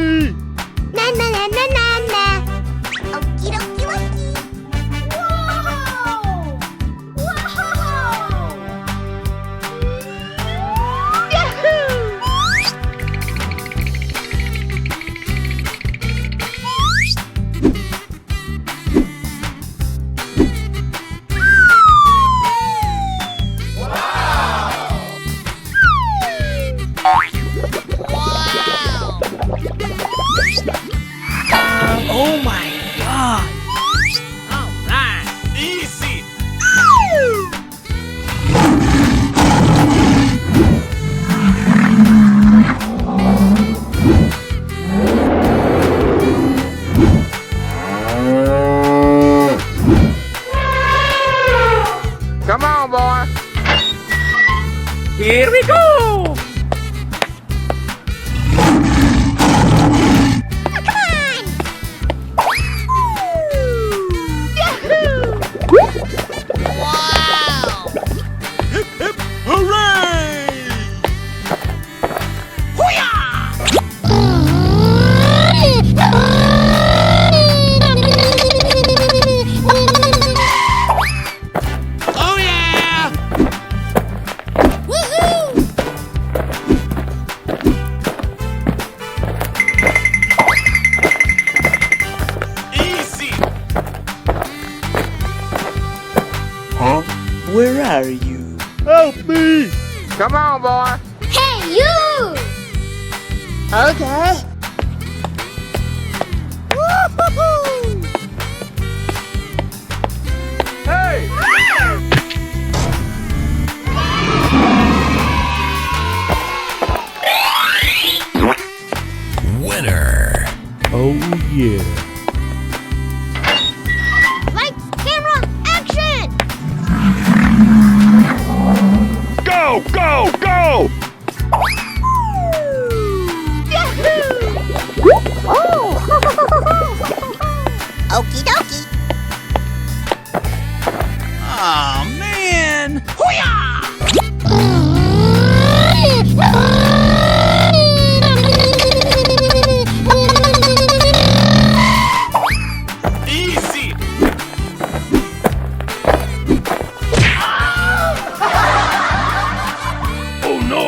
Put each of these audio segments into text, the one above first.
me! Na na na na na na. Okie dokie dokie. Whoa! Whoa! Oh my God! All right. Easy! Come on, boy! Here we go! Hip, hip, hooray! Oh yeah! Easy! Huh? Where are you? Help me! Come on, boy! Hey, you! Okay. Woo-hoo-hoo! Hey! Winner. Oh, yeah. Lights, camera, action! Go, go, go! Okie dokie. Aw, man. Easy! Oh, no!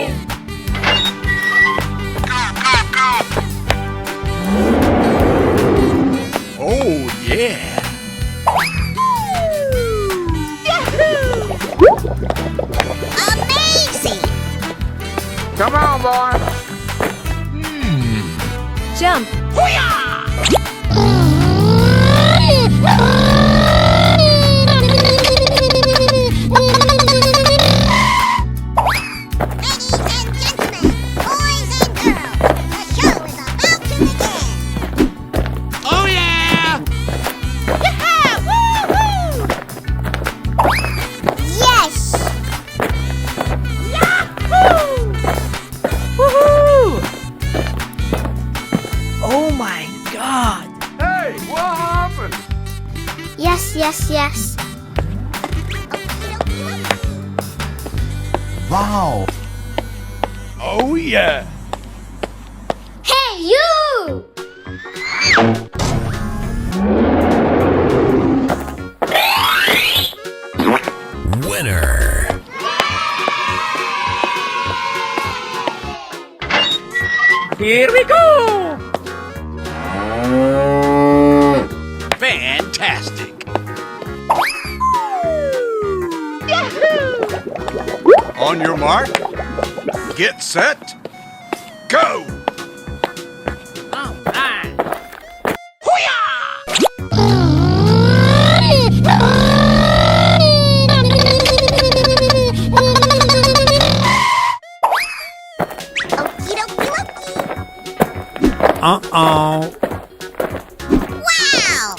Oh, yeah! Amazing! Come on, boy! Jump! Ladies and gentlemen, boys and girls, the show is about to begin. Oh yeah! Yes! Woohoo! Oh my God! Hey, what happened? Yes, yes, yes. Wow. Oh, yeah! Hey, you! Winner. Here we go! Fantastic. On your mark, get set, go! All right. Okie dokie dokie. Uh-oh. Wow!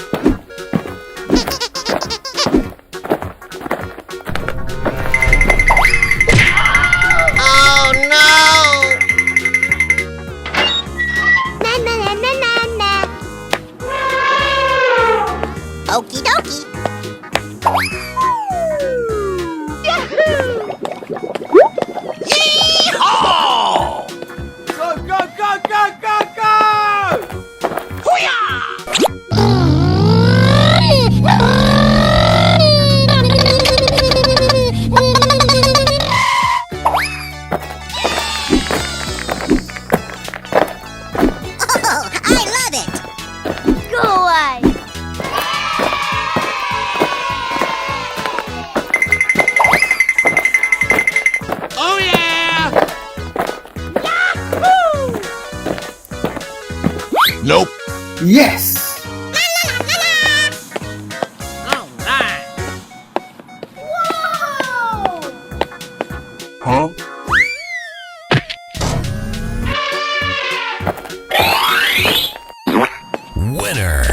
Oh no! Na na na na na na. Okie dokie. Go, go, go, go, go, go! Nope. Yes! All right. Huh? Winner!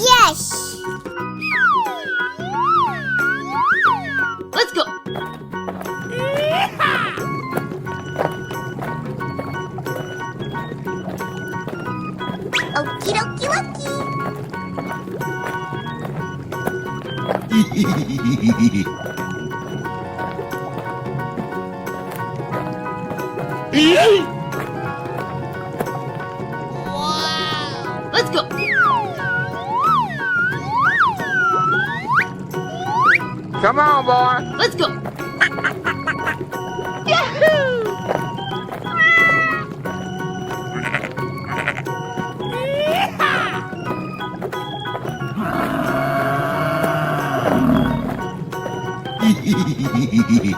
Yes! Let's go. Okie dokie dokie. Let's go. Come on, boy. Let's go. Okie dokie dokie.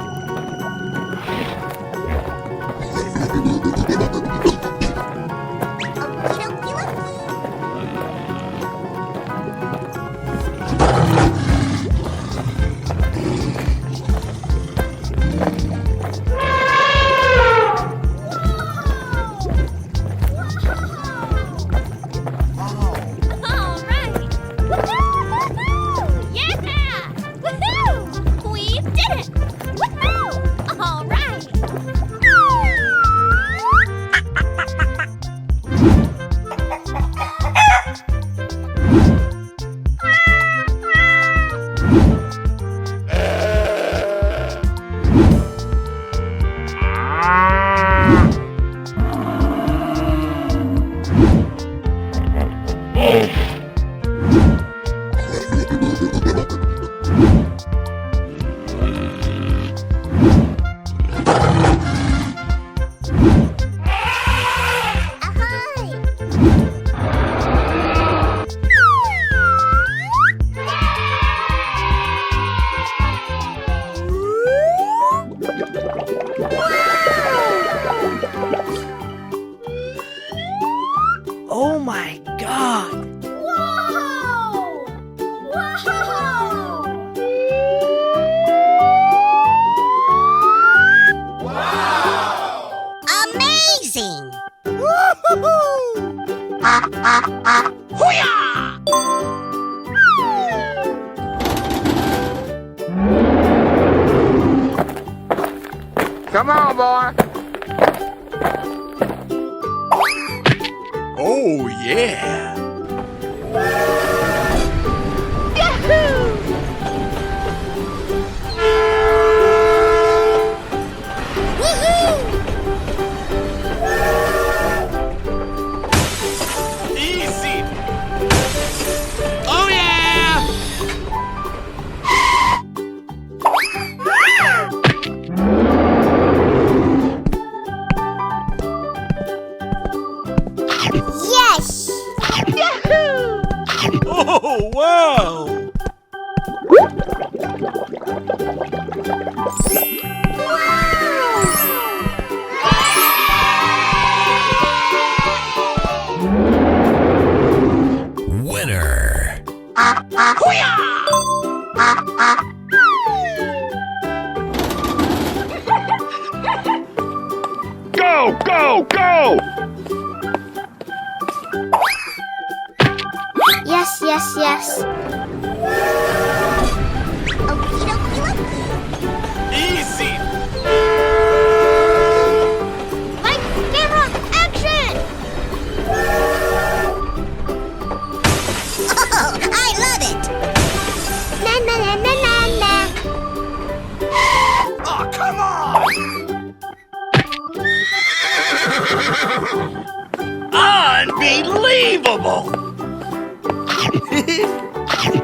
All right. Woohoo! Yeah! Woohoo! We did it! Woohoo! All right. Ahoy! Oh my God! Whoa! Whoa! Amazing! Woo-hoo-hoo! Come on, boy. Oh, yeah. Easy. Oh, yeah. Yes! Oh, wow! Winner! Go, go, go. Yes, yes, yes. Okie dokie dokie. Easy.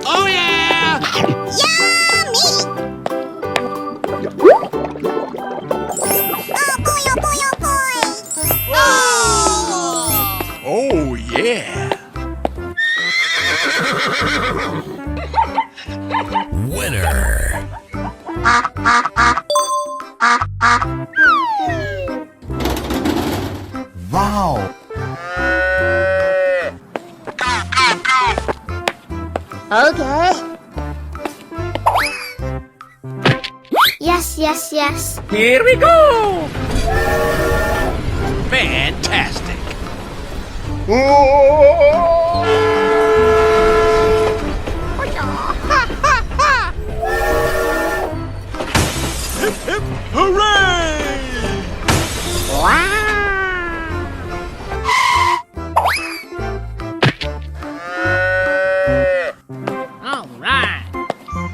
Oh yeah! Yummy! Oh boy, oh boy, oh boy! Oh yeah! Winner. Wow. Okay. Yes, yes, yes. Here we go! Fantastic! All right.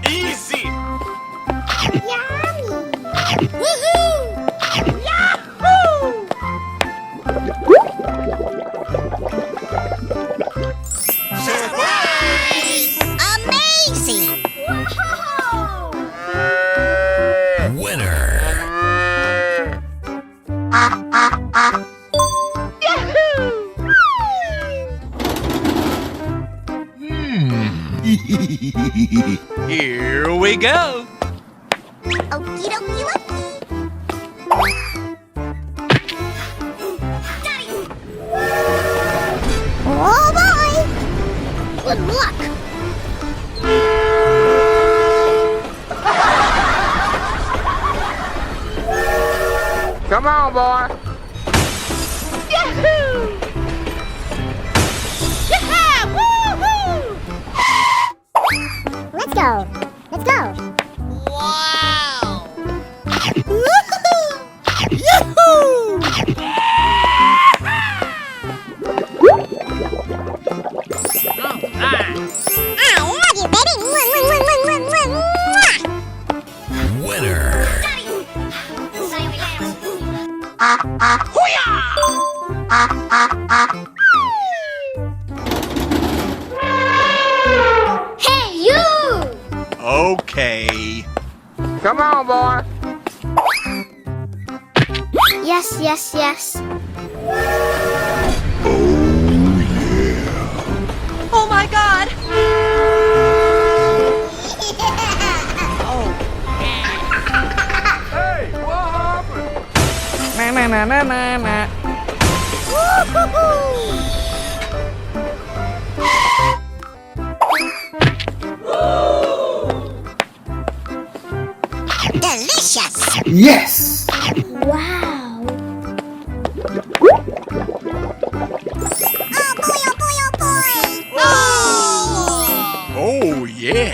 Easy! Yummy! Surprise! Amazing! Winner. Here we go! Okie dokie dokie. Oh boy! Good luck! Come on, boy! Let's go! Let's go! Wow! All right. I love you, baby! Mwah. Winner. Hey, you! Okay. Come on, boy! Yes, yes, yes. Oh my god! Hey, what happened? Na na na na na na. Delicious! Yes. Wow! Oh boy, oh boy, oh boy! Oh yeah!